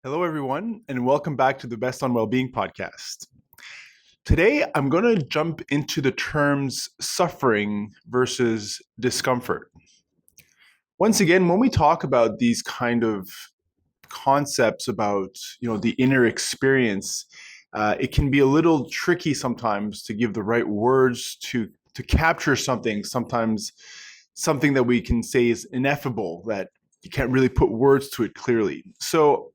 Hello, everyone, and welcome back to the Best on Wellbeing podcast. Today, I'm going to jump into the terms suffering versus discomfort. Once again, when we talk about these kind of concepts about the inner experience, it can be a little tricky sometimes to give the right words to capture something. Sometimes something that we can say is ineffable that you can't really put words to it clearly. So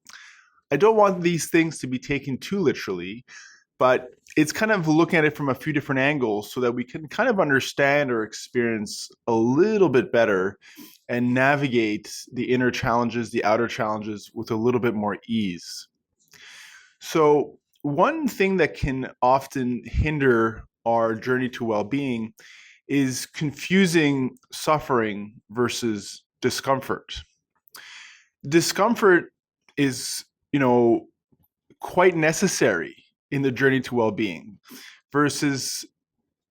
I don't want these things to be taken too literally, but it's kind of looking at it from a few different angles so that we can kind of understand or experience a little bit better and navigate the inner challenges, the outer challenges with a little bit more ease. So, one thing that can often hinder our journey to well being is confusing suffering versus discomfort. Discomfort is, you know, quite necessary in the journey to well-being versus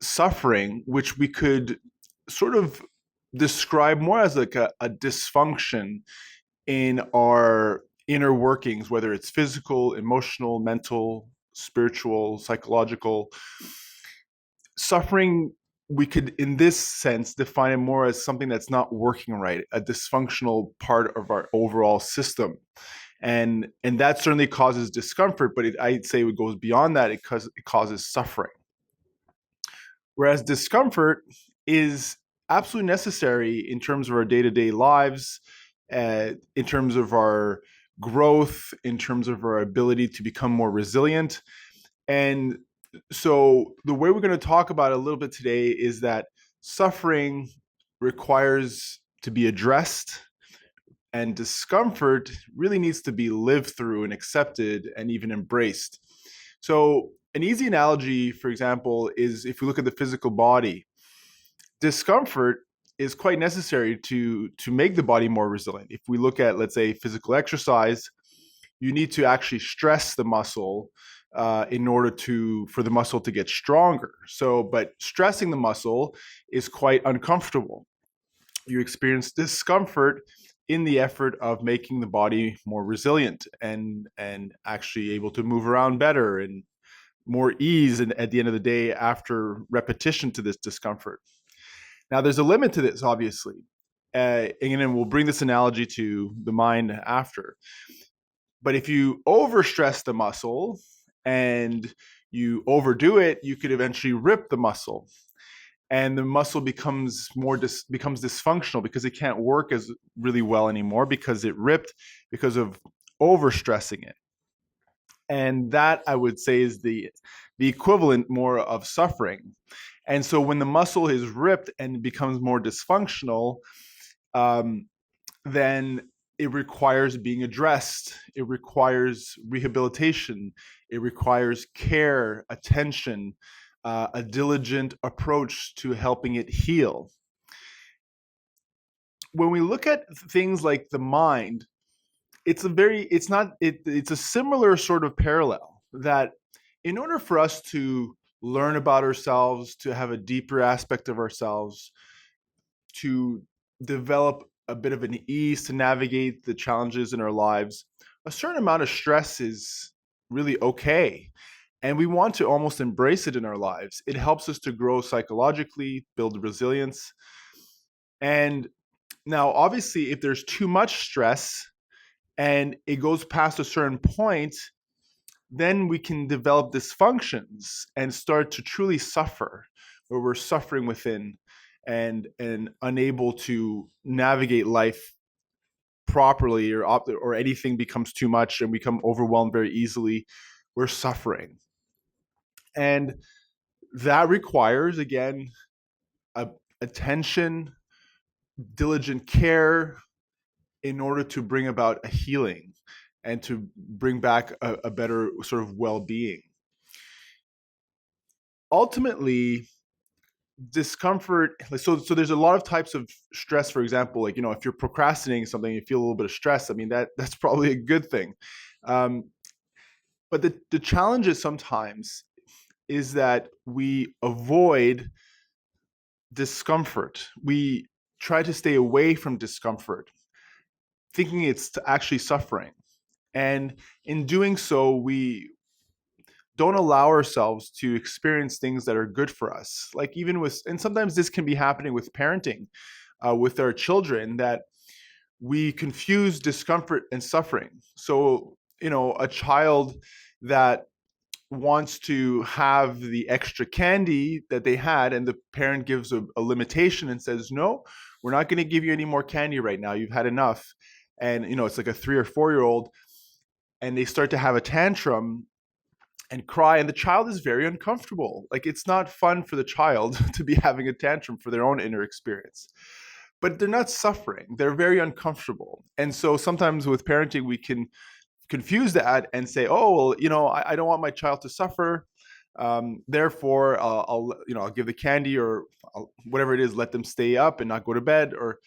suffering, which we could sort of describe more as like a dysfunction in our inner workings, whether it's physical, emotional, mental, spiritual, psychological. Suffering, we could, in this sense, define it more as something that's not working right, a dysfunctional part of our overall system. And that certainly causes discomfort, but I'd say it goes beyond that. It causes suffering. Whereas discomfort is absolutely necessary in terms of our day-to-day lives, in terms of our growth, in terms of our ability to become more resilient. And so the way we're going to talk about it a little bit today is that suffering requires to be addressed, and discomfort really needs to be lived through and accepted and even embraced. So, an easy analogy, for example, is if we look at the physical body, discomfort is quite necessary to make the body more resilient. If we look at, let's say, physical exercise, you need to actually stress the muscle in order for the muscle to get stronger. So, but stressing the muscle is quite uncomfortable. You experience discomfort in the effort of making the body more resilient and actually able to move around better and more ease and at the end of the day after repetition to this discomfort. Now there's a limit to this, obviously. And then we'll bring this analogy to the mind after. But if you overstress the muscle and you overdo it, you could eventually rip the muscle, and the muscle becomes dysfunctional because it can't work as really well anymore because it ripped because of overstressing it. And that, I would say, is the equivalent more of suffering. And so when the muscle is ripped and becomes more dysfunctional, um, then it requires being addressed. It requires rehabilitation. It requires care, attention, a diligent approach to helping it heal. When we look at things like the mind, it's a similar sort of parallel that in order for us to learn about ourselves, to have a deeper aspect of ourselves, to develop a bit of an ease to navigate the challenges in our lives, a certain amount of stress is really okay. And we want to almost embrace it in our lives. It helps us to grow psychologically, build resilience. And now, obviously, if there's too much stress and it goes past a certain point, then we can develop dysfunctions and start to truly suffer, where we're suffering within and unable to navigate life properly, or anything becomes too much and we become overwhelmed very easily. We're suffering, and that requires, again, a, attention, diligent care in order to bring about a healing and to bring back a better sort of well-being. Ultimately, discomfort, so there's a lot of types of stress. For example, like, if you're procrastinating something, you feel a little bit of stress. I mean, that's probably a good thing. Um, but the challenge is sometimes is that we avoid discomfort. We try to stay away from discomfort, thinking it's actually suffering. And in doing so, we don't allow ourselves to experience things that are good for us. Like even with, and sometimes this can be happening with parenting, with our children, that we confuse discomfort and suffering. So, a child that wants to have the extra candy that they had, and the parent gives a limitation and says, no, we're not going to give you any more candy right now. You've had enough. And, it's like a 3 or 4 year old, and they start to have a tantrum and cry, and the child is very uncomfortable. Like, it's not fun for the child to be having a tantrum for their own inner experience, but they're not suffering. They're very uncomfortable. And so sometimes with parenting, we can confuse that and say, oh, well, I don't want my child to suffer. Therefore, I'll give the candy, or whatever it is, let them stay up and not go to bed, or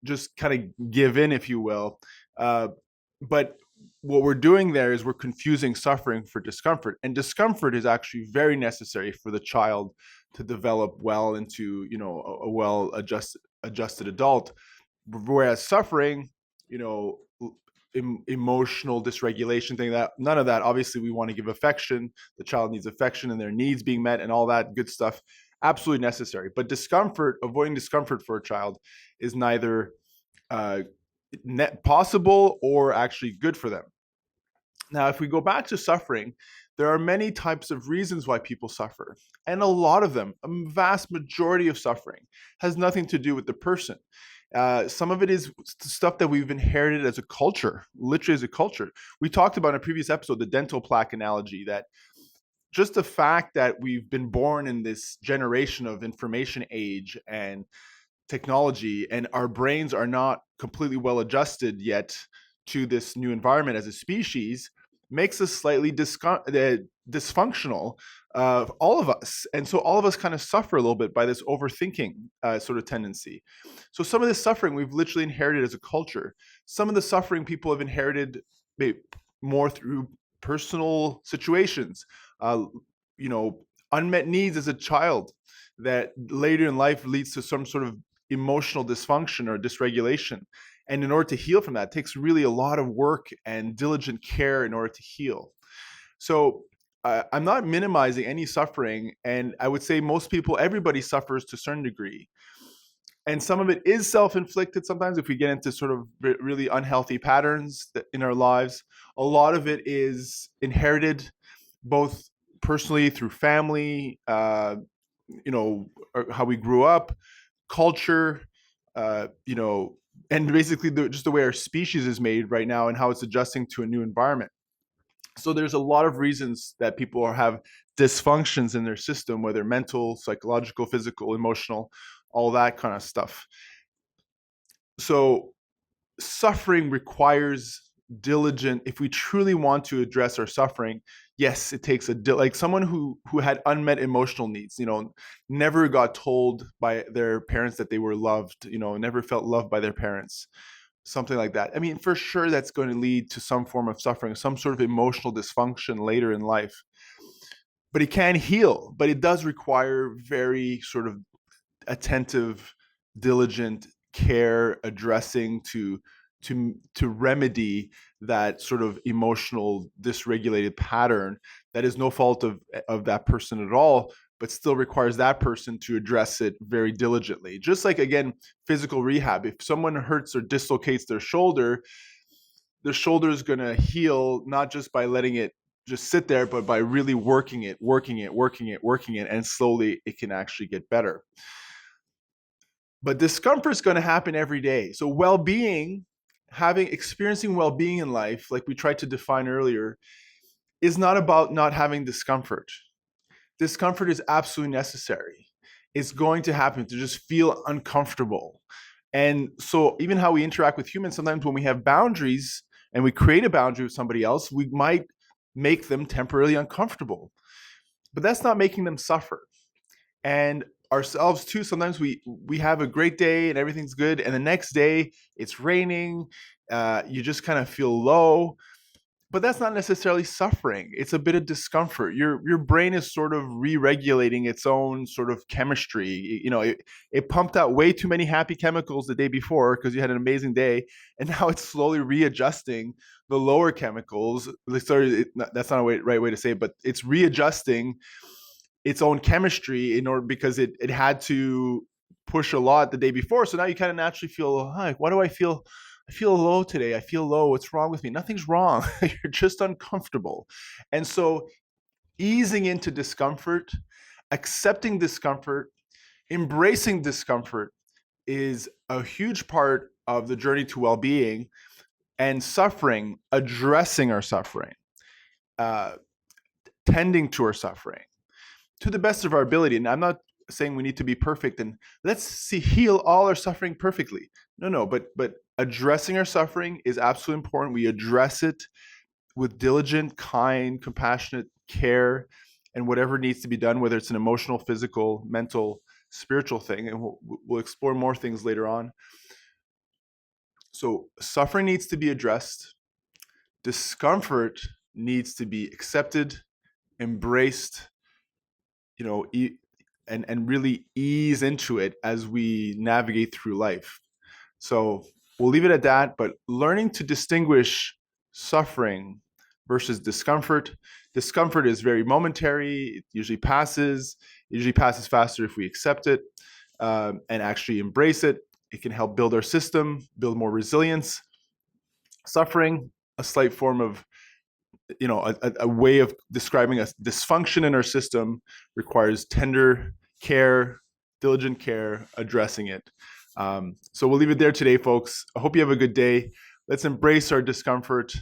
just kind of give in, if you will. But what we're doing there is we're confusing suffering for discomfort, and discomfort is actually very necessary for the child to develop well into, a well adjusted adult. Whereas suffering, you know, emotional dysregulation thing, that none of that. Obviously, we want to give affection. The child needs affection and their needs being met and all that good stuff. Absolutely necessary. But discomfort, avoiding discomfort for a child, is neither uh, possible or actually good for them. Now, if we go back to suffering, there are many types of reasons why people suffer. And a lot of them, a vast majority of suffering, has nothing to do with the person. Some of it is stuff that we've inherited as a culture, literally as a culture. We talked about in a previous episode the dental plaque analogy, that just the fact that we've been born in this generation of information age and technology, and our brains are not completely well adjusted yet to this new environment as a species, makes us slightly dysfunctional, all of us. And so all of us kind of suffer a little bit by this overthinking sort of tendency. So some of this suffering we've literally inherited as a culture. Some of the suffering people have inherited more through personal situations, uh, you know, unmet needs as a child that later in life leads to some sort of emotional dysfunction or dysregulation. And in order to heal from that, it takes really a lot of work and diligent care in order to heal. So I'm not minimizing any suffering. And I would say most people, everybody suffers to a certain degree. And some of it is self-inflicted sometimes if we get into sort of really unhealthy patterns in our lives. A lot of it is inherited, both personally through family, how we grew up, culture, and basically just the way our species is made right now and how it's adjusting to a new environment. So there's a lot of reasons that people have dysfunctions in their system, whether mental, psychological, physical, emotional, all that kind of stuff. So suffering requires diligent, if we truly want to address our suffering. Yes, it takes like someone who had unmet emotional needs, never got told by their parents that they were loved, never felt loved by their parents, something like that. I mean, for sure that's going to lead to some form of suffering, some sort of emotional dysfunction later in life. But it can heal, but it does require very sort of attentive, diligent care addressing to remedy that sort of emotional dysregulated pattern that is no fault of that person at all, but still requires that person to address it very diligently. Just like, again, physical rehab. If someone hurts or dislocates their shoulder is going to heal not just by letting it just sit there, but by really working it, and slowly it can actually get better. But discomfort is going to happen every day. So well-being, experiencing well-being in life, like we tried to define earlier, is not about not having discomfort. Discomfort is absolutely necessary. It's going to happen to just feel uncomfortable. And so even how we interact with humans, sometimes when we have boundaries and we create a boundary with somebody else, we might make them temporarily uncomfortable. But that's not making them suffer. And ourselves too, sometimes we have a great day and everything's good, and the next day it's raining, you just kind of feel low. But that's not necessarily suffering. It's a bit of discomfort. Your brain is sort of re-regulating its own sort of chemistry. It pumped out way too many happy chemicals the day before because you had an amazing day, and now it's slowly readjusting the lower chemicals. Sorry, that's not a right way to say it, but it's readjusting its own chemistry in order, because it had to push a lot the day before. So now you kind of naturally feel, hi, why do I feel? I feel low today. I feel low. What's wrong with me? Nothing's wrong. You're just uncomfortable. And so easing into discomfort, accepting discomfort, embracing discomfort is a huge part of the journey to well-being. And suffering, addressing our suffering, uh, tending to our suffering to the best of our ability. And I'm not saying we need to be perfect and heal all our suffering perfectly. No, but addressing our suffering is absolutely important. We address it with diligent, kind, compassionate care, and whatever needs to be done, whether it's an emotional, physical, mental, spiritual thing. And we'll explore more things later on. So suffering needs to be addressed. Discomfort needs to be accepted, embraced, and really ease into it as we navigate through life. So we'll leave it at that, but learning to distinguish suffering versus discomfort. Discomfort is very momentary. It usually passes. It usually passes faster if we accept it and actually embrace it. It can help build our system, build more resilience. Suffering, a slight form of, a way of describing a dysfunction in our system, requires tender care, diligent care, addressing it. So we'll leave it there today, folks. I hope you have a good day. Let's embrace our discomfort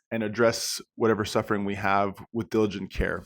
and address whatever suffering we have with diligent care.